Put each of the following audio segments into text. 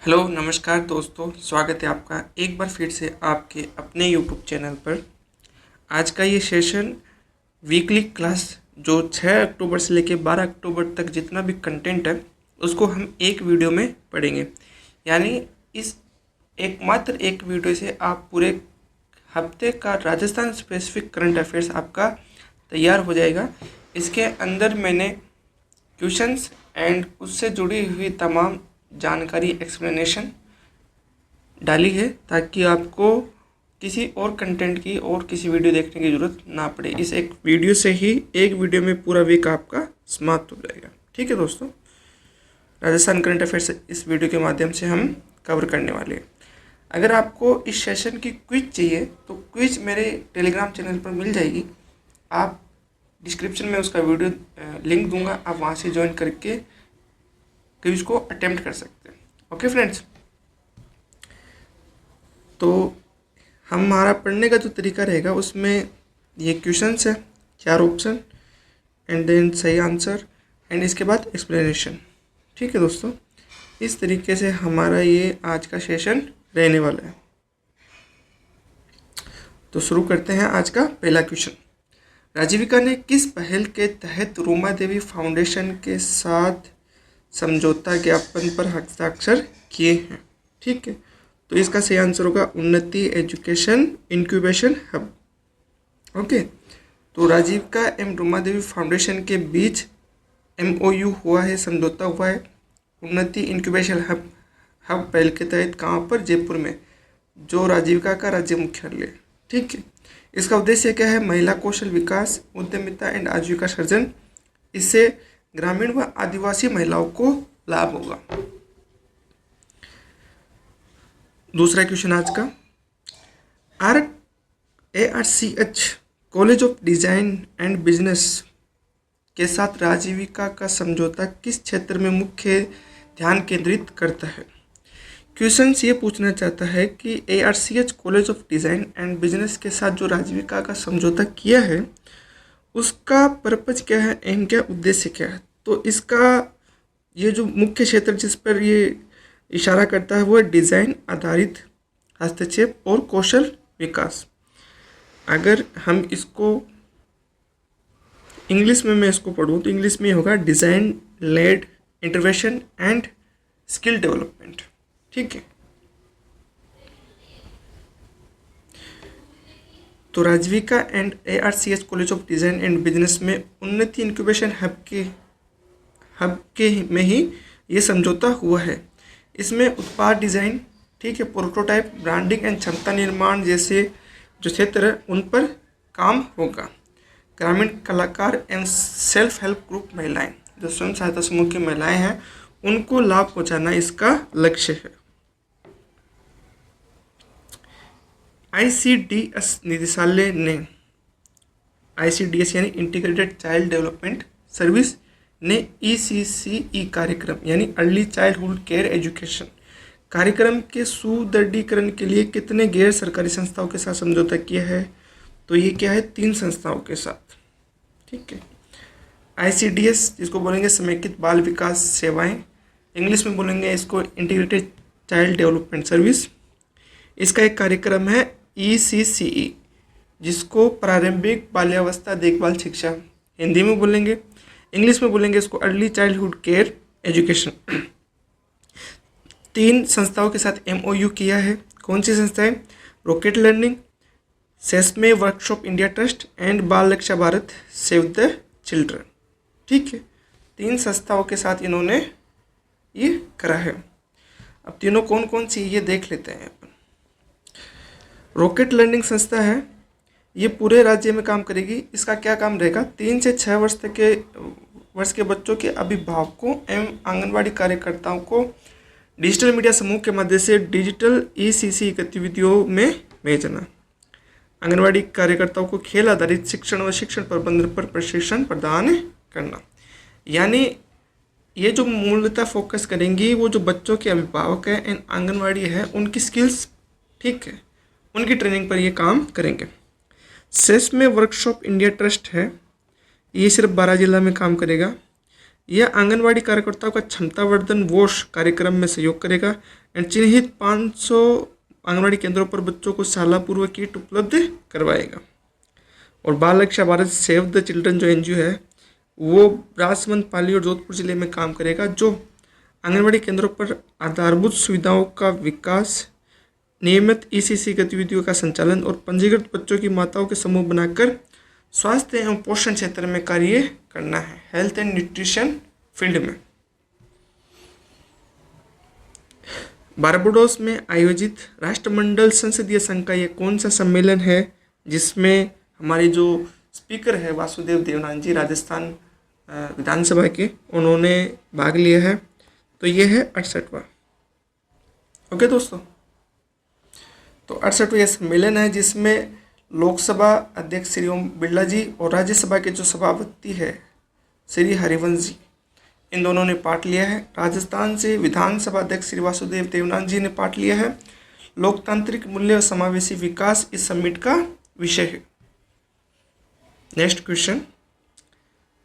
Hello नमस्कार दोस्तों, स्वागत है आपका एक बार फिर से आपके अपने यूट्यूब चैनल पर। आज का ये सेशन वीकली क्लास जो 6 अक्टूबर से लेकर 12 अक्टूबर तक जितना भी कंटेंट है उसको हम एक वीडियो में पढ़ेंगे। यानी इस एकमात्र एक वीडियो से आप पूरे हफ्ते का राजस्थान स्पेसिफिक करंट अफेयर्स आपका तैयार हो जाएगा। इसके अंदर मैंने क्वेश्चंस एंड उससे जुड़ी हुई तमाम जानकारी एक्सप्लेनेशन डाली है ताकि आपको किसी और कंटेंट की और किसी वीडियो देखने की ज़रूरत ना पड़े। इस एक वीडियो से ही एक वीडियो में पूरा वीक आपका समाप्त हो जाएगा। ठीक है दोस्तों, राजस्थान करंट अफेयर्स इस वीडियो के माध्यम से हम कवर करने वाले हैं। अगर आपको इस सेशन की क्विज चाहिए तो क्विज मेरे टेलीग्राम चैनल पर मिल जाएगी। आप डिस्क्रिप्शन में उसका वीडियो लिंक दूंगा, आप वहाँ से ज्वाइन करके क्विज को अटेम्प्ट कर सकते हैं। ओके फ्रेंड्स, तो हमारा पढ़ने का जो तरीका रहेगा उसमें ये क्वेश्चंस है, 4 ऑप्शन एंड देन सही आंसर एंड इसके बाद एक्सप्लेनेशन। ठीक है दोस्तों, इस तरीके से हमारा ये आज का सेशन रहने वाला है। तो शुरू करते हैं आज का पहला क्वेश्चन। राजीविका ने किस पहल के तहत रूमा देवी फाउंडेशन के साथ समझौता ज्ञापन पर हस्ताक्षर किए हैं? ठीक है, तो इसका सही आंसर होगा उन्नति एजुकेशन इंक्यूबेशन हब। ओके, तो राजीविका एवं रूमा देवी फाउंडेशन के बीच MOU हुआ है, समझौता हुआ है उन्नति इंक्यूबेशन हब पहल के तहत। कहाँ पर? जयपुर में, जो राजीविका का राज्य मुख्यालय। ठीक है, इसका उद्देश्य क्या है? महिला कौशल विकास, उद्यमिता एंड आजीविका सर्जन। इससे ग्रामीण व आदिवासी महिलाओं को लाभ होगा। दूसरा क्वेश्चन आज का, ARCH college of design and business के साथ राजीविका का समझौता किस क्षेत्र में मुख्य ध्यान केंद्रित करता है? क्वेश्चन ये पूछना चाहता है कि ARCH college of design and business के साथ जो राजीविका का समझौता किया है उसका पर्पज क्या है, एम क्या, उद्देश्य क्या है? तो इसका ये जो मुख्य क्षेत्र जिस पर ये इशारा करता है वो है डिज़ाइन आधारित हस्तक्षेप और कौशल विकास। अगर हम इसको इंग्लिश में मैं इसको पढ़ूँ तो इंग्लिश में होगा design led intervention and skill development. ठीक है, तो Rajeevika and ARCH college of design and business में उन्नति इंक्यूबेशन हब के में ही ये समझौता हुआ है। इसमें उत्पाद डिज़ाइन, ठीक है, प्रोटोटाइप, ब्रांडिंग एंड क्षमता निर्माण जैसे जो क्षेत्र है उन पर काम होगा। ग्रामीण कलाकार एंड सेल्फ हेल्प ग्रुप महिलाएं, जो स्वयं सहायता समूह की महिलाएं हैं, उनको लाभ पहुंचाना इसका लक्ष्य है। ICDS निदेशालय ने ICDS यानी इंटीग्रेटेड चाइल्ड डेवलपमेंट सर्विस ने ECCE कार्यक्रम यानी अर्ली चाइल्डहुड केयर एजुकेशन कार्यक्रम के सुदृढ़ीकरण के लिए कितने गैर सरकारी संस्थाओं के साथ समझौता किया है? तो ये क्या है? 3 संस्थाओं के साथ। ठीक है, ICDS जिसको बोलेंगे समेकित बाल विकास सेवाएं, इंग्लिश में बोलेंगे इसको इंटीग्रेटेड चाइल्ड डेवलपमेंट सर्विस। इसका एक कार्यक्रम है ECCE जिसको प्रारंभिक बाल्यावस्था देखभाल शिक्षा हिंदी में बोलेंगे, इंग्लिश में बोलेंगे इसको अर्ली चाइल्डहुड केयर एजुकेशन। 3 संस्थाओं के साथ MOU किया है। कौन सी संस्थाएं? Rocket learning, sesame workshop India trust and Bal Raksha Bharat save the children. ठीक है, 3 संस्थाओं के साथ इन्होंने ये करा है। अब तीनों कौन कौन सी ये देख लेते हैं अपन। रॉकेट लर्निंग संस्था है, ये पूरे राज्य में काम करेगी। इसका क्या काम रहेगा? 3 से 6 वर्ष के बच्चों के अभिभावकों एवं आंगनवाड़ी कार्यकर्ताओं को डिजिटल मीडिया समूह के माध्यम से डिजिटल ECC गतिविधियों में भेजना। आंगनवाड़ी कार्यकर्ताओं को खेल आधारित शिक्षण व शिक्षण प्रबंधन पर प्रशिक्षण प्रदान करना। यानी ये जो मूलतः फोकस करेंगी वो जो बच्चों के अभिभावक हैं एंड आंगनवाड़ी है उनकी स्किल्स, ठीक है, उनकी ट्रेनिंग पर ये काम करेंगे। सेस में वर्कशॉप इंडिया ट्रस्ट है, ये सिर्फ 12 जिला में काम करेगा। यह आंगनवाड़ी कार्यकर्ताओं का क्षमतावर्धन वोश कार्यक्रम में सहयोग करेगा एंड चिन्हित 500 आंगनवाड़ी केंद्रों पर बच्चों को शाला पूर्व किट उपलब्ध करवाएगा। और बाल Raksha Bharat save the children जो एनजीओ है वो राजसमंद, पाली और जोधपुर जिले में काम करेगा, जो आंगनवाड़ी केंद्रों पर आधारभूत सुविधाओं का विकास, नियमित ईसीसी गतिविधियों का संचालन और पंजीकृत बच्चों की माताओं के समूह बनाकर स्वास्थ्य एवं पोषण क्षेत्र में कार्य करना है, हेल्थ एंड न्यूट्रिशन फील्ड में। बारबाडोस में आयोजित राष्ट्रमंडल संसदीय संघ का ये कौन सा सम्मेलन है जिसमें हमारे जो स्पीकर है वासुदेव देवनानी जी राजस्थान विधानसभा के, उन्होंने भाग लिया है? तो ये है 68वां। ओके दोस्तों, तो 68वां यह सम्मेलन है जिसमें लोकसभा अध्यक्ष श्री ओम बिरला जी और राज्यसभा के जो सभापति है श्री हरिवंश जी, इन दोनों ने पार्ट लिया है। राजस्थान से विधानसभा अध्यक्ष श्री वासुदेव देवनानी जी ने पार्ट लिया है। लोकतांत्रिक मूल्य और समावेशी विकास इस समिट का विषय है। नेक्स्ट क्वेश्चन,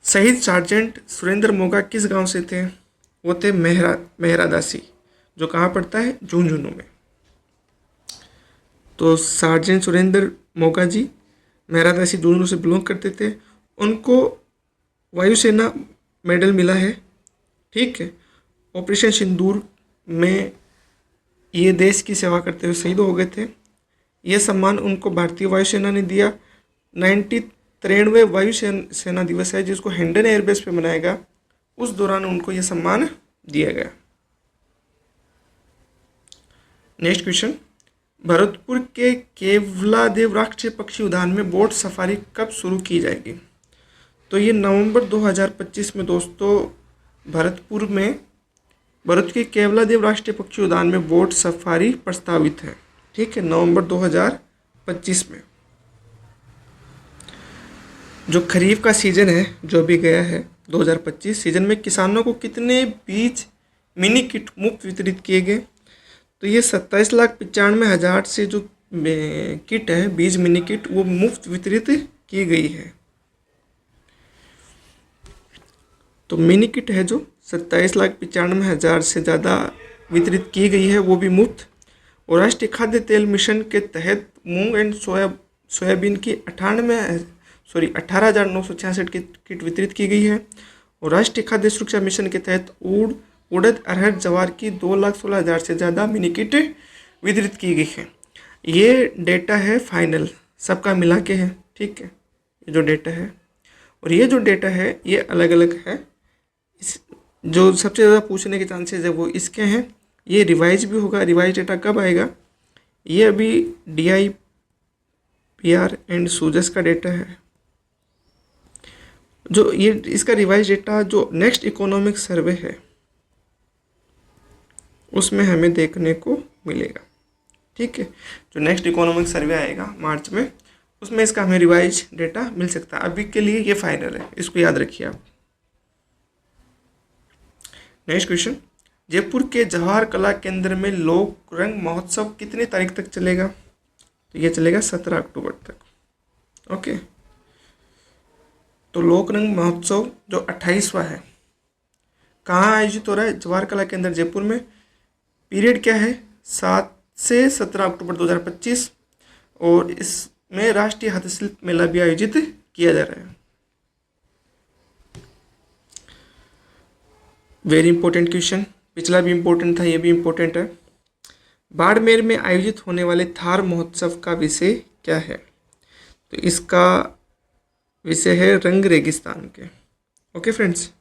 शहीद सार्जेंट सुरेंद्र मोगा किस गांव से थे? वो थे मेहरादासी, जो कहाँ पड़ता है? झुंझुनू में। तो सार्जेंट सुरेंद्र मोगा जी मेहरादासी झुंझुनू से बिलोंग करते थे। उनको वायुसेना मेडल मिला है, ठीक है। ऑपरेशन सिंदूर में ये देश की सेवा करते हुए शहीद हो गए थे। ये सम्मान उनको भारतीय वायुसेना ने दिया। 93वें वायुसेना दिवस है जिसको हेंडन एयरबेस पे मनाया गया, उस दौरान उनको ये सम्मान दिया गया। नेक्स्ट क्वेश्चन, भरतपुर के केवलादेव राष्ट्रीय पक्षी उद्यान में बोट सफारी कब शुरू की जाएगी? तो ये नवंबर 2025 में दोस्तों भरतपुर के केवलादेव राष्ट्रीय पक्षी उद्यान में बोट सफारी प्रस्तावित है, ठीक है, नवंबर 2025 में। जो खरीफ का सीजन है जो भी गया है 2025 सीजन में किसानों को कितने बीज मिनी किट मुफ्त वितरित किए गए? तो ये 27,95,000 से जो किट है बीज मिनी किट वो मुफ्त वितरित की गई है। तो मिनी किट है जो 27,95,000 से ज़्यादा वितरित की गई है वो भी मुफ्त। और राष्ट्रीय खाद्य तेल मिशन के तहत मूंग एंड सोयाबीन की 18,966 किट वितरित की गई है। और राष्ट्रीय खाद्य सुरक्षा मिशन के तहत उड़द, अरहर, जवार की 2,16,000 से ज़्यादा मिनी किट वितरित की गई है। ये डेटा है फाइनल, सबका मिला के है, ठीक है, ये जो डेटा है। और ये जो डेटा है ये अलग अलग है, जो सबसे ज़्यादा पूछने के चांसेस है वो इसके हैं। ये रिवाइज भी होगा, रिवाइज डेटा कब आएगा? ये अभी DIPR एंड सूजस का डेटा है। जो ये इसका रिवाइज डेटा जो नेक्स्ट इकोनॉमिक सर्वे है उसमें हमें देखने को मिलेगा, ठीक है। जो नेक्स्ट इकोनॉमिक सर्वे आएगा मार्च में उसमें इसका हमें रिवाइज डेटा मिल सकता है। अभी के लिए ये फाइनल है, इसको याद रखिए आप। नेक्स्ट क्वेश्चन, जयपुर के जवाहर कला केंद्र में लोक रंग महोत्सव कितनी तारीख तक चलेगा? तो ये चलेगा 17 अक्टूबर तक, ओके। तो लोक रंग महोत्सव जो 28वां है कहाँ आयोजित हो रहा है? जवाहर कला केंद्र जयपुर में। पीरियड क्या है? 7 से 17 अक्टूबर 2025। और इसमें राष्ट्रीय हस्तशिल्प मेला भी आयोजित किया जा रहा है। वेरी इंपॉर्टेंट क्वेश्चन, पिछला भी इंपॉर्टेंट था, ये भी इंपॉर्टेंट है। बाड़मेर में आयोजित होने वाले थार महोत्सव का विषय क्या है? तो इसका विषय है रंग रेगिस्तान के, ओके फ्रेंड्स।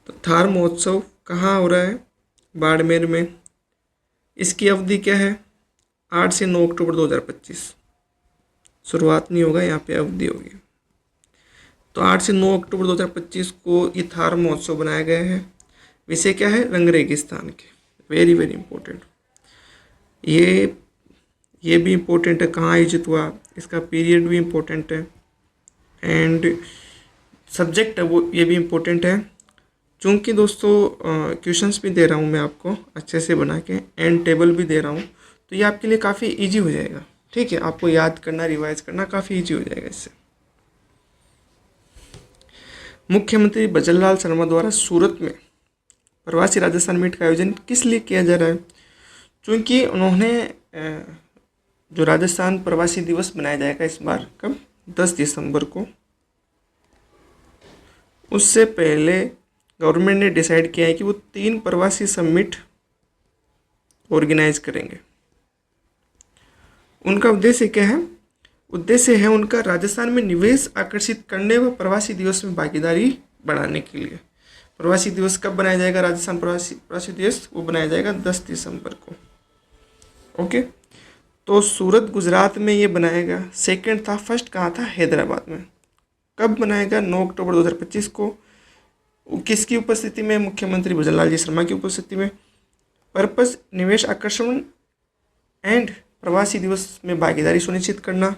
तो थार महोत्सव कहाँ हो रहा है? बाड़मेर में। इसकी अवधि क्या है? 8 से 9 अक्टूबर 2025। शुरुआत नहीं होगा, यहाँ पे अवधि होगी। तो 8 से 9 अक्टूबर 2025 को ये थार महोत्सव बनाया गया है। विषय क्या है? रंग रेगिस्तान के। Very very important. ये भी इम्पोर्टेंट है, कहाँ आयोजित हुआ, इसका पीरियड भी इम्पोर्टेंट है एंड सब्जेक्ट है वो ये भी इम्पोर्टेंट है। चूँकि दोस्तों क्वेश्चंस भी दे रहा हूँ मैं आपको अच्छे से बना के, एंड टेबल भी दे रहा हूँ, तो ये आपके लिए काफ़ी इजी हो जाएगा, ठीक है। आपको याद करना, रिवाइज करना काफ़ी इजी हो जाएगा इससे। मुख्यमंत्री भजनलाल शर्मा द्वारा सूरत में प्रवासी राजस्थान मीट का आयोजन किस लिए किया जा रहा है? क्योंकि उन्होंने जो राजस्थान प्रवासी दिवस मनाया जाएगा इस बार, कब? 10 दिसंबर को। उससे पहले गवर्नमेंट ने डिसाइड किया है कि वो 3 प्रवासी समिट ऑर्गेनाइज करेंगे। उनका उद्देश्य क्या है? उद्देश्य है उनका राजस्थान में निवेश आकर्षित करने व प्रवासी दिवस में भागीदारी बढ़ाने के लिए। प्रवासी दिवस कब बनाया जाएगा? राजस्थान प्रवासी दिवस वो बनाया जाएगा 10 दिसंबर को। ओके, तो सूरत गुजरात में ये बनाएगा। सेकंड था, फर्स्ट कहाँ था? हैदराबाद में। कब बनाएगा? 9 अक्टूबर 2025 को। किसकी उपस्थिति में? मुख्यमंत्री भजनलाल जी शर्मा की उपस्थिति में। पर्पस निवेश आकर्षण एंड प्रवासी दिवस में भागीदारी सुनिश्चित करना।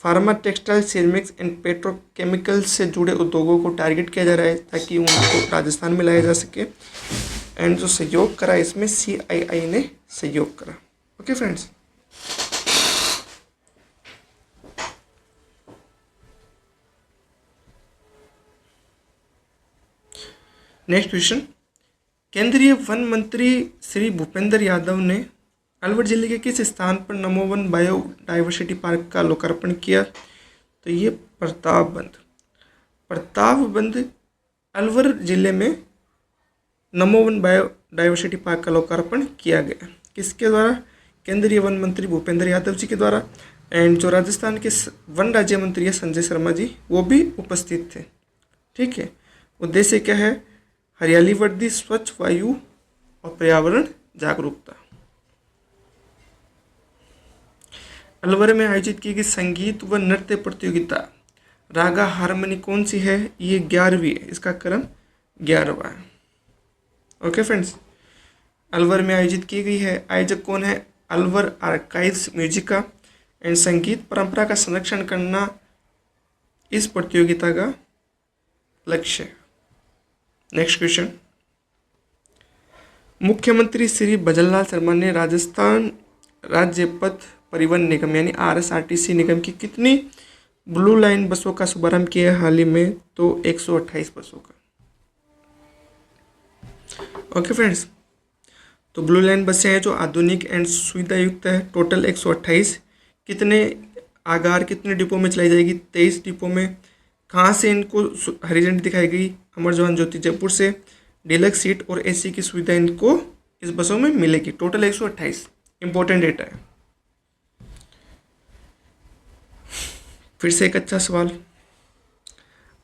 Pharma, textile, ceramics and petrochemical से जुड़े उद्योगों को टारगेट किया जा रहा है ताकि उनको राजस्थान में लाया जा सके। एंड जो सहयोग करा इसमें CII ने सहयोग करा। Okay friends, next question. केंद्रीय वन मंत्री श्री भूपेंद्र यादव ने अलवर जिले के किस स्थान पर नमोवन बायोडाइवर्सिटी पार्क का लोकार्पण किया? तो ये प्रतापबंद अलवर जिले में नमोवन बायोडाइवर्सिटी पार्क का लोकार्पण किया गया। किसके द्वारा? केंद्रीय वन मंत्री भूपेंद्र यादव जी के द्वारा। एंड जो राजस्थान के वन राज्य मंत्री है संजय शर्मा जी, वो भी उपस्थित थे। ठीक है, उद्देश्य क्या है? हरियाली वृद्धि, स्वच्छ वायु और पर्यावरण जागरूकता। अलवर में आयोजित की गई संगीत व नृत्य प्रतियोगिता रागा हारमोनी कौन सी है? ये 11वीं है, इसका क्रम 11वां है। ओके फ्रेंड्स, अलवर में आयोजित की गई है। आयोजक कौन है? अलवर आर्काइव्स म्यूजिका। एंड संगीत परंपरा का संरक्षण करना इस प्रतियोगिता का लक्ष्य है। Next question. मुख्यमंत्री श्री भजनलाल शर्मा ने राजस्थान राज्य पथ परिवहन निगम यानी RSRTC निगम की कितनी ब्लू लाइन बसों का शुभारंभ किया हाल ही में? तो 128 बसों का। ओके फ्रेंड्स, तो ब्लू लाइन बसें हैं जो आधुनिक एंड सुविधा युक्त है। टोटल 128। कितने आगार कितने डिपो में चलाई जाएगी? 23 डिपो में। कहाँ से इनको हरी झंडी दिखाई गई? अमर जवान ज्योति जयपुर से। डिलक्स सीट और AC की सुविधा इनको इस बसों में मिलेगी। टोटल 128। इंपॉर्टेंट डेटा है। फिर से एक अच्छा सवाल।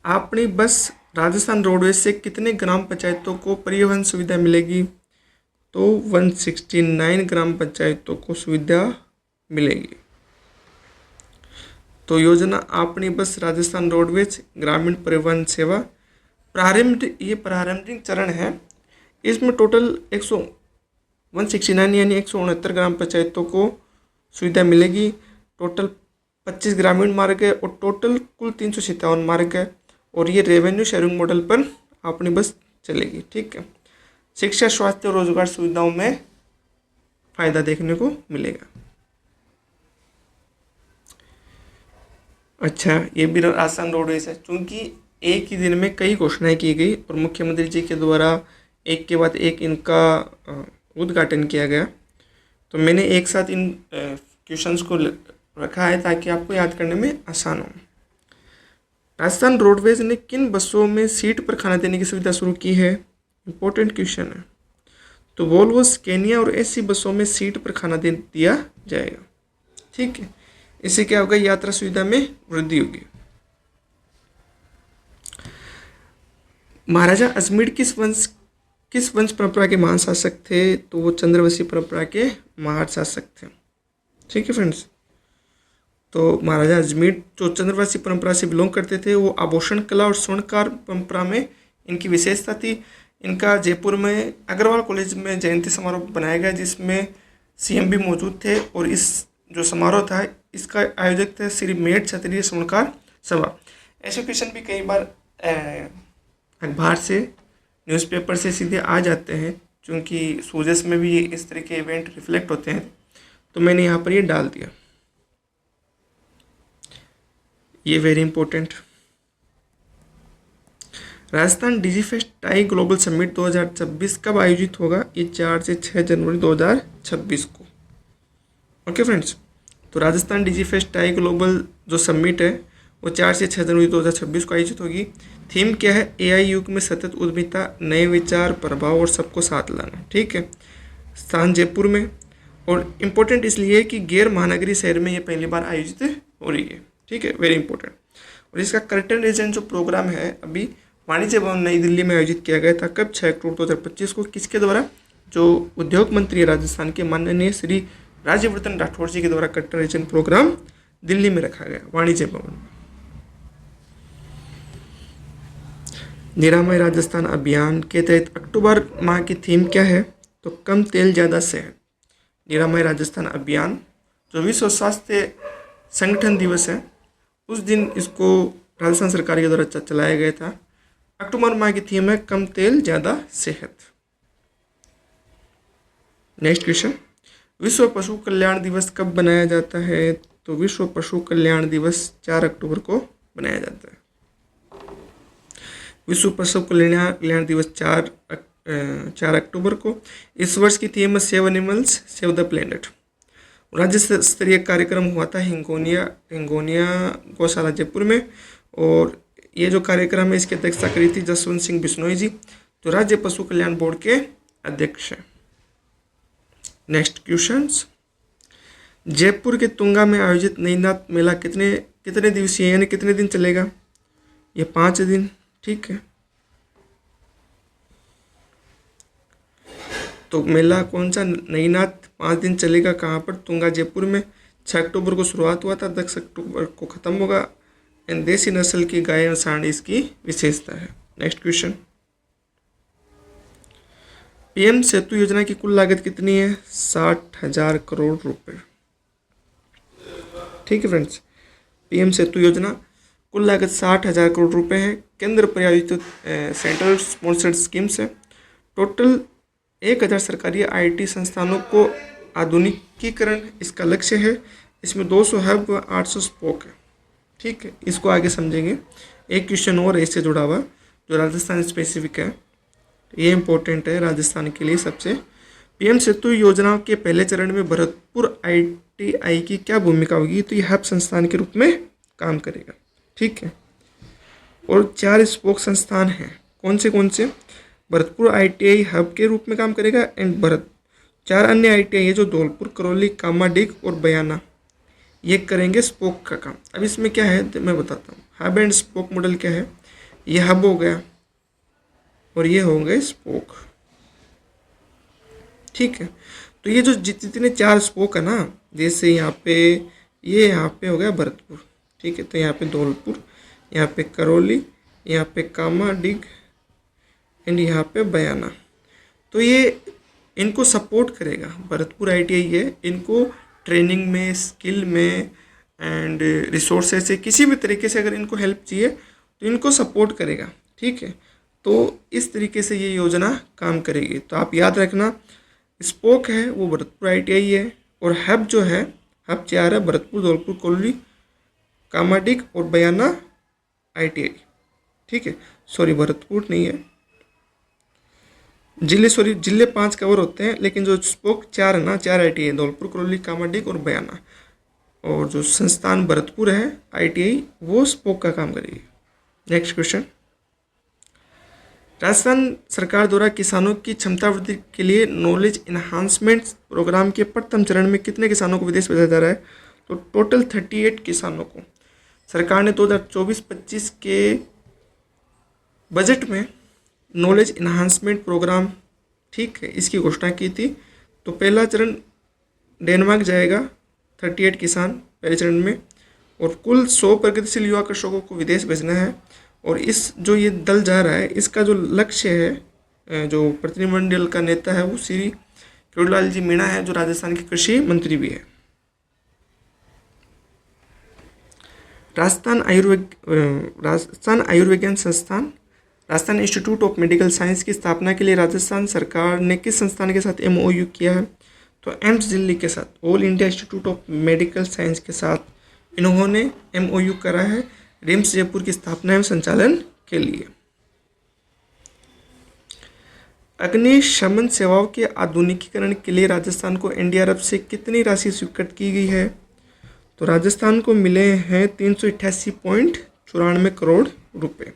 अपनी बस राजस्थान रोडवेज से कितने ग्राम पंचायतों को परिवहन सुविधा मिलेगी? तो 169 ग्राम पंचायतों को सुविधा मिलेगी। तो योजना अपनी बस राजस्थान रोडवेज ग्रामीण परिवहन सेवा प्रारंभिक चरण है। इसमें टोटल 169 यानी 169 ग्राम पंचायतों को सुविधा मिलेगी। टोटल 25 ग्रामीण मार्ग है और टोटल कुल 357 मार्ग है। और ये रेवेन्यू शेयरिंग मॉडल पर अपनी बस चलेगी। ठीक है, शिक्षा, स्वास्थ्य और रोजगार सुविधाओं में फायदा देखने को मिलेगा। अच्छा, ये भी राजस्थान रोडवेज है। चूँकि एक ही दिन में कई घोषणाएं की गई और मुख्यमंत्री जी के द्वारा एक के बाद एक इनका उद्घाटन किया गया, तो मैंने एक साथ इन क्वेश्चंस को रखा है ताकि आपको याद करने में आसान हो। राजस्थान रोडवेज ने किन बसों में सीट पर खाना देने की सुविधा शुरू की है? इंपॉर्टेंट क्वेश्चन है। तो वोल्वो, स्केनिया और AC बसों में सीट पर खाना दिया जाएगा। ठीक है, इससे क्या होगा? यात्रा सुविधा में वृद्धि होगी। महाराजा अजमेर किस वंश परंपरा के महान शासक थे? तो वो चंद्रवंशी परंपरा के महान शासक थे। ठीक है फ्रेंड्स, तो महाराजा अजमेर जो चंद्रवंशी परंपरा से बिलोंग करते थे, वो आभूषण कला और स्वर्णकार परंपरा में इनकी विशेषता थी। इनका जयपुर में अग्रवाल कॉलेज में जयंती समारोह बनाया गया जिसमें CM भी मौजूद थे। और इस जो समारोह था इसका आयोजक थे श्री मेट क्षत्रिय स्वर्णकार सभा। ऐसे क्वेश्चन भी कई बार अखबार से, न्यूज़पेपर से सीधे आ जाते हैं, क्योंकि सूजस में भी इस तरह के इवेंट रिफ्लेक्ट होते हैं, तो मैंने यहाँ पर ये डाल दिया। ये very important. Rajasthan Digifest tie global summit 2026 कब आयोजित होगा? ये 4 से 6 जनवरी 2026 को। ओके फ्रेंड्स, तो राजस्थान डिजीफेस्ट टाई ग्लोबल जो समिट है वो 4 से 6 जनवरी 2026 को आयोजित होगी। थीम क्या है? एआई युग में सतत उद्यमिता, नए विचार, प्रभाव और सबको साथ लाना। ठीक है, स्थान जयपुर में, और इम्पोर्टेंट इसलिए कि गैर महानगरीय शहर में ये पहली बार आयोजित हो रही है। ठीक है, वेरी इंपॉर्टेंट। और इसका करंट रीजन जो प्रोग्राम है अभी वाणिज्य भवन नई दिल्ली में आयोजित किया गया था। कब? 6 अक्टूबर 2025 को। किसके द्वारा? जो उद्योग मंत्री है राजस्थान के माननीय श्री राज्यवर्धन राठौड़ जी के द्वारा कट्टर रीजन प्रोग्राम दिल्ली में रखा गया, वाणिज्य भवन। निरामय राजस्थान अभियान के तहत अक्टूबर माह की थीम क्या है? तो कम तेल ज़्यादा सेहत। निरामय राजस्थान अभियान जो विश्व स्वास्थ्य संगठन दिवस है उस दिन इसको राजस्थान सरकार के द्वारा चलाया गया था। अक्टूबर माह की थीम है कम तेल ज़्यादा सेहत। नेक्स्ट क्वेश्चन, विश्व पशु कल्याण दिवस कब बनाया जाता है? तो विश्व पशु कल्याण दिवस 4 अक्टूबर को बनाया जाता है। विश्व पशु कल्याण दिवस 4 अक्टूबर को। इस वर्ष की थीम है save animals save the planet. राज्य स्तरीय कार्यक्रम हुआ था हिंगोनिया गौशाला जयपुर में, और ये जो कार्यक्रम है इसकी अध्यक्षता करी थी जसवंत सिंह बिश्नोई जी, जो राज्य पशु कल्याण बोर्ड के अध्यक्ष हैं। नेक्स्ट क्वेश्चंस, जयपुर के तुंगा में आयोजित नईनाथ मेला कितने दिवसीय यानी कितने दिन चलेगा? ये 5 दिन। ठीक है, तो मेला कौन सा? नईनाथ 5 दिन चलेगा। कहाँ पर? तुंगा जयपुर में। 6 अक्टूबर को शुरुआत हुआ था, 10 अक्टूबर को खत्म होगा। एंड देसी नस्ल की गाय और सांड इसकी विशेषता है। नेक्स्ट क्वेश्चन, पीएम सेतु योजना की कुल लागत कितनी है? 60,000 करोड़ रुपए। ठीक है फ्रेंड्स, पीएम सेतु योजना कुल लागत 60,000 करोड़ रुपए है। केंद्र प्रायोजित सेंट्रल स्पॉन्सर्ड स्कीम्स है। टोटल 1000 सरकारी आईटी संस्थानों को आधुनिकीकरण इसका लक्ष्य है। इसमें 200 हब व 800 स्पोक है। ठीक है, इसको आगे समझेंगे। एक क्वेश्चन और इससे जुड़ा हुआ जो राजस्थान स्पेसिफिक है, ये इंपॉर्टेंट है राजस्थान के लिए सबसे। पीएम सेतु योजना के पहले चरण में भरतपुर आईटीआई की क्या भूमिका होगी? तो ये हब संस्थान के रूप में काम करेगा। ठीक है, और 4 स्पोक संस्थान हैं। कौन से? भरतपुर आईटीआई हब के रूप में काम करेगा। एंड 4 अन्य आईटीआई है जो धौलपुर, करौली, कामाडीग और बयाना, ये करेंगे स्पोक का काम। अब इसमें क्या है तो मैं बताता हूँ। हब एंड स्पोक मॉडल क्या है? ये हब हो गया और ये हो गए स्पोक। ठीक है, तो ये जो जितने 4 स्पोक है ना, जैसे यहाँ पे हो गया भरतपुर। ठीक है, तो यहाँ पे धौलपुर, यहाँ पे करौली, यहाँ पे कामाडीग एंड यहाँ पे बयाना, तो ये इनको सपोर्ट करेगा। भरतपुर आईटीआई है, इनको ट्रेनिंग में, स्किल में एंड रिसोर्सेज से किसी भी तरीके से अगर इनको हेल्प चाहिए तो इनको सपोर्ट करेगा। ठीक है, तो इस तरीके से ये योजना काम करेगी। तो आप याद रखना, स्पोक है वो भरतपुर आईटीआई है, और हब जो है, हब 4 है, भरतपुर, धौलपुर, करौली, कामाडीग और बयाना आईटीआई। ठीक है, सॉरी भरतपुर नहीं है, जिले 5 कवर होते हैं, लेकिन जो स्पोक 4 है ना, 4 आईटीआई, धौलपुर, करौली, कामाडीग और बयाना, और जो संस्थान भरतपुर है आईटीआई, वो स्पोक का काम करेगी। नेक्स्ट क्वेश्चन, राजस्थान सरकार द्वारा किसानों की क्षमता वृद्धि के लिए नॉलेज इन्हांसमेंट प्रोग्राम के प्रथम चरण में कितने किसानों को विदेश भेजा जा रहा है? तो टोटल 38 किसानों को सरकार ने 2024-25 के बजट में नॉलेज इन्हांसमेंट प्रोग्राम, ठीक है, इसकी घोषणा की थी। तो पहला चरण डेनमार्क जाएगा 38 किसान पहले चरण में, और कुल 100 प्रगतिशील युवा कृषकों को विदेश भेजना है। और इस जो ये दल जा रहा है, इसका जो लक्ष्य है, जो प्रतिनिधिमंडल का नेता है वो श्री किरोड़ीलाल जी मीणा है, जो राजस्थान के कृषि मंत्री भी है। राजस्थान आयुर्विज्ञान संस्थान, Rajasthan institute of medical science की स्थापना के लिए राजस्थान सरकार ने किस संस्थान के साथ एमओयू किया है? तो एम्स दिल्ली के साथ, all India institute of medical science के साथ इन्होंने एमओयू करा है रिम्स जयपुर की स्थापना एवं संचालन के लिए। अग्निशमन सेवाओं के आधुनिकीकरण के लिए राजस्थान को एनडीआरएफ से कितनी राशि स्वीकृत की गई है? तो राजस्थान को मिले हैं 388.94 रुपये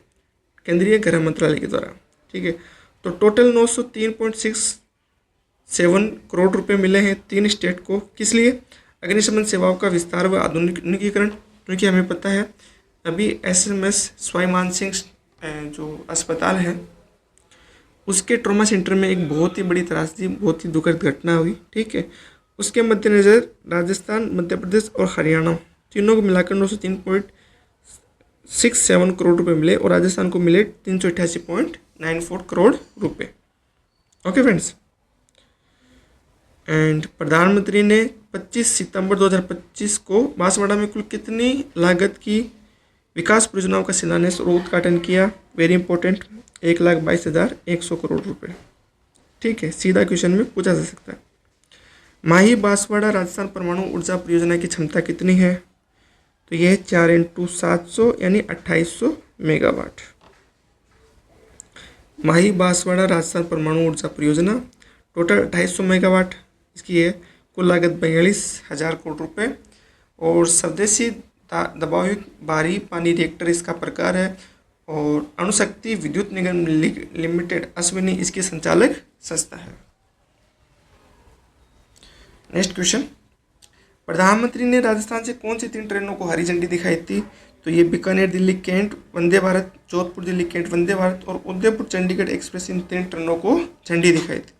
केंद्रीय गृह मंत्रालय के द्वारा। ठीक है, तो टोटल 903.67 करोड़ रुपए मिले हैं 3 स्टेट को। किस लिए? अग्निशमन सेवाओं का विस्तार व आधुनिकीकरण। क्योंकि हमें पता है अभी SMS सवाई मानसिंह जो अस्पताल है उसके ट्रॉमा सेंटर में एक बहुत ही बड़ी त्रासदी, बहुत ही दुखद घटना हुई। ठीक है, उसके मद्देनज़र राजस्थान, मध्य प्रदेश और हरियाणा तीनों को मिलाकर 903.67 करोड़ रुपए मिले और राजस्थान को मिले 388.94 करोड़ रुपए। ओके फ्रेंड्स, एंड प्रधानमंत्री ने 25 सितंबर 2025 को बांसवाड़ा में कुल कितनी लागत की विकास परियोजनाओं का शिलान्यास और उद्घाटन किया? वेरी इंपॉर्टेंट, 1,22,100 करोड़ रुपए। ठीक है, सीधा क्वेश्चन में पूछा जा सकता है। माही बांसवाड़ा राजस्थान परमाणु ऊर्जा परियोजना की क्षमता कितनी है? तो यह 4x700 यानी 2800 मेगावाट। माही बांसवाड़ा राजस्थान परमाणु ऊर्जा परियोजना टोटल 2800 मेगावाट इसकी है। कुल लागत 42,000 करोड़ रुपए और स्वदेशी दबावयुक्त भारी पानी रिएक्टर इसका प्रकार है और अणुशक्ति विद्युत निगम लिमिटेड अश्विनी इसकी संचालक संस्था है। नेक्स्ट क्वेश्चन, प्रधानमंत्री ने राजस्थान से कौन सी 3 ट्रेनों को हरी झंडी दिखाई थी? तो ये बीकानेर दिल्ली कैंट वंदे भारत, जोधपुर दिल्ली कैंट वंदे भारत और उदयपुर चंडीगढ़ एक्सप्रेस, इन 3 ट्रेनों को झंडी दिखाई थी।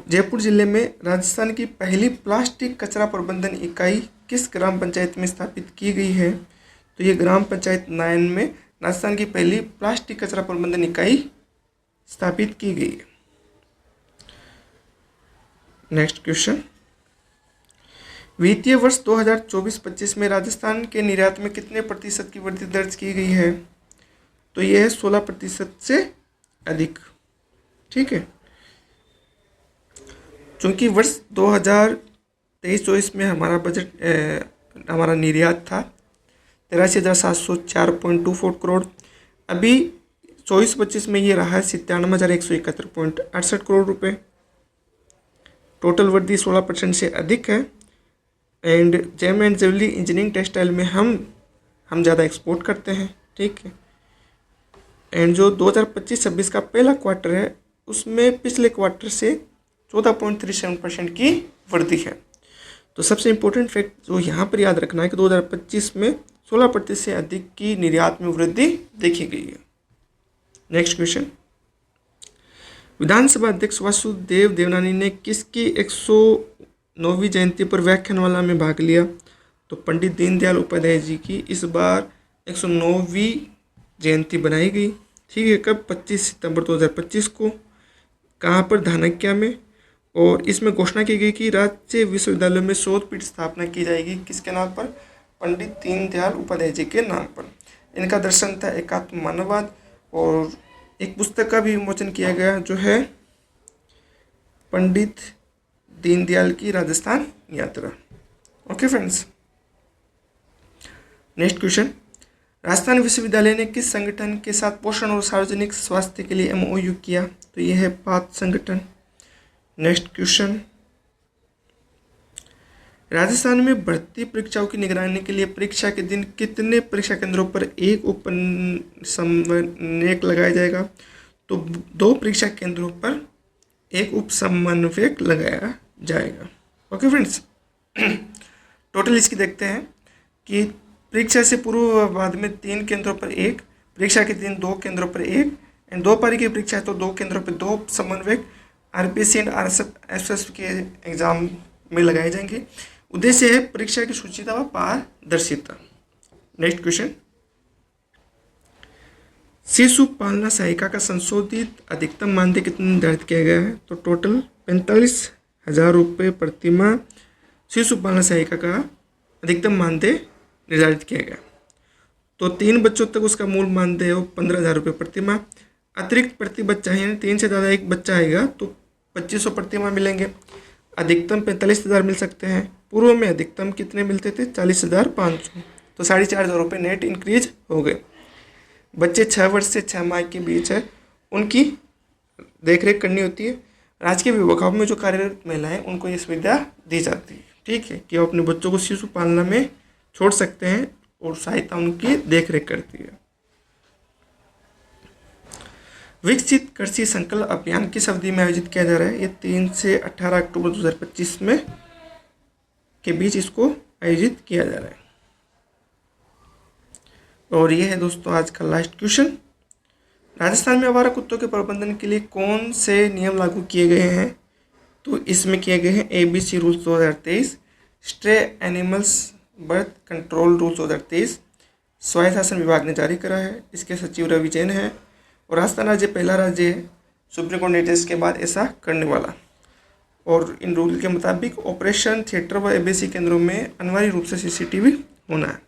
जयपुर जिले में राजस्थान की पहली प्लास्टिक कचरा प्रबंधन इकाई किस ग्राम पंचायत में स्थापित की गई है? तो ये ग्राम पंचायत नायन में राजस्थान की पहली प्लास्टिक कचरा प्रबंधन इकाई स्थापित की गई है। नेक्स्ट क्वेश्चन, वित्तीय वर्ष 2024-25 में राजस्थान के निर्यात में कितने प्रतिशत की वृद्धि दर्ज की गई है? तो यह है 16% से अधिक। ठीक है, चूँकि वर्ष 2023-24 में हमारा बजट हमारा निर्यात था 83,704.24 करोड़, अभी 24-25 में ये रहा है 97,171.68 करोड़ रुपए। टोटल वृद्धि 16% से अधिक है। And gem and jewellery, engineering, textile में हम ज़्यादा एक्सपोर्ट करते हैं। ठीक है, एंड जो 2025-26 का पहला क्वार्टर है उसमें पिछले क्वार्टर से 14.37% की वृद्धि है। तो सबसे इम्पोर्टेंट फैक्ट जो यहाँ पर याद रखना है कि 2025 में 16% से अधिक की निर्यात में वृद्धि देखी गई है। नेक्स्ट क्वेश्चन, विधानसभा अध्यक्ष वासुदेव देवनानी ने किसकी 109वीं जयंती पर व्याख्यानमाला में भाग लिया? तो पंडित दीनदयाल उपाध्याय जी की इस बार 109वीं जयंती बनाई गई। ठीक है, कब? 25 सितंबर 2025 को। कहाँ पर? धानक्या में। और इसमें घोषणा की गई कि राज्य विश्वविद्यालय में शोध पीठ स्थापना की जाएगी। किसके नाम पर? पंडित दीनदयाल उपाध्याय जी के नाम पर। इनका दर्शन था एकात्म मानववाद और एक पुस्तक का भी विमोचन किया गया जो है पंडित दीनदयाल की राजस्थान यात्रा। Okay friends, next question, Rajasthan विश्वविद्यालय ने किस संगठन के साथ पोषण और सार्वजनिक स्वास्थ्य के लिए MOU किया? तो यह है पाथ संगठन। नेक्स्ट क्वेश्चन, राजस्थान में भर्ती परीक्षाओं की निगरानी के लिए परीक्षा के दिन कितने परीक्षा केंद्रों पर एक उप समन्वयक लगाया जाएगा? तो 2 परीक्षा केंद्रों पर एक उप समन्वयक लगाया जाएगा। ओके फ्रेंड्स, टोटल इसकी देखते हैं कि परीक्षा से पूर्व व बाद में 3 केंद्रों पर 1, परीक्षा के दिन 2 केंद्रों पर 1, एंड 2 पारी की परीक्षा है तो 2 केंद्रों पर 2 समन्वयक RPSC एंड RSF के एग्जाम में लगाए जाएंगे। उद्देश्य है परीक्षा की शुचिता व पारदर्शिता। नेक्स्ट क्वेश्चन, शिशु पालना सहायिका का संशोधित अधिकतम मानदेय कितना निर्धारित किया गया है? तो टोटल 45,000 रुपये प्रति माह शिशु पालना सहायिका का अधिकतम मानदेय निर्धारित किया गया। तो 3 बच्चों तक उसका मूल मानदेय हो 15,000 रुपये प्रति माह। अतिरिक्त प्रति बच्चा है 3 से ज़्यादा एक बच्चा आएगा तो 2500 प्रति माह मिलेंगे। अधिकतम 45,000 मिल सकते हैं। पूर्व में अधिकतम कितने मिलते थे? 40,500। तो 4,500 रुपये नेट इंक्रीज हो गए। बच्चे 6 वर्ष से 6 माह के बीच है उनकी देखरेख करनी होती है। राजकीय विभागों में जो कार्यरत महिलाएं उनको ये सुविधा दी जाती है, ठीक है, कि वो अपने बच्चों को शिशु पालना में छोड़ सकते हैं और सहायता उनकी देखरेख करती है। विकसित कृषि संकल्प अभियान किस अवधि में आयोजित किया जा रहा है? ये 3 से 18 अक्टूबर 2025 में के बीच इसको आयोजित किया जा रहा है। और ये है दोस्तों आज का लास्ट क्वेश्चन। राजस्थान में आवारा कुत्तों के प्रबंधन के लिए कौन से नियम लागू किए गए हैं? तो इसमें किए गए हैं ABC rules 2023, stray animals birth control rules 2023 स्वायत्त शासन विभाग ने जारी करा है। इसके सचिव रवि जैन है और राजस्थान राज्य पहला राज्य है सुप्रीम कोर्ट निर्देश के बाद ऐसा करने वाला। और इन रूल के मुताबिक ऑपरेशन थिएटर व ABC केंद्रों में अनिवार्य रूप से CCTV होना है।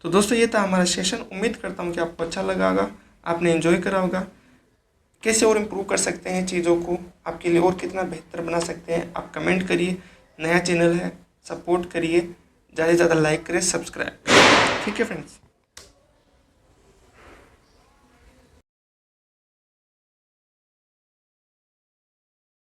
तो दोस्तों ये था हमारा सेशन। उम्मीद करता हूँ कि आपको अच्छा लगा होगा, आपने एंजॉय करा होगा। कैसे और इम्प्रूव कर सकते हैं चीज़ों को, आपके लिए और कितना बेहतर बना सकते हैं, आप कमेंट करिए। नया चैनल है, सपोर्ट करिए, ज़्यादा से ज़्यादा लाइक करें, सब्सक्राइब करें। ठीक है फ्रेंड्स।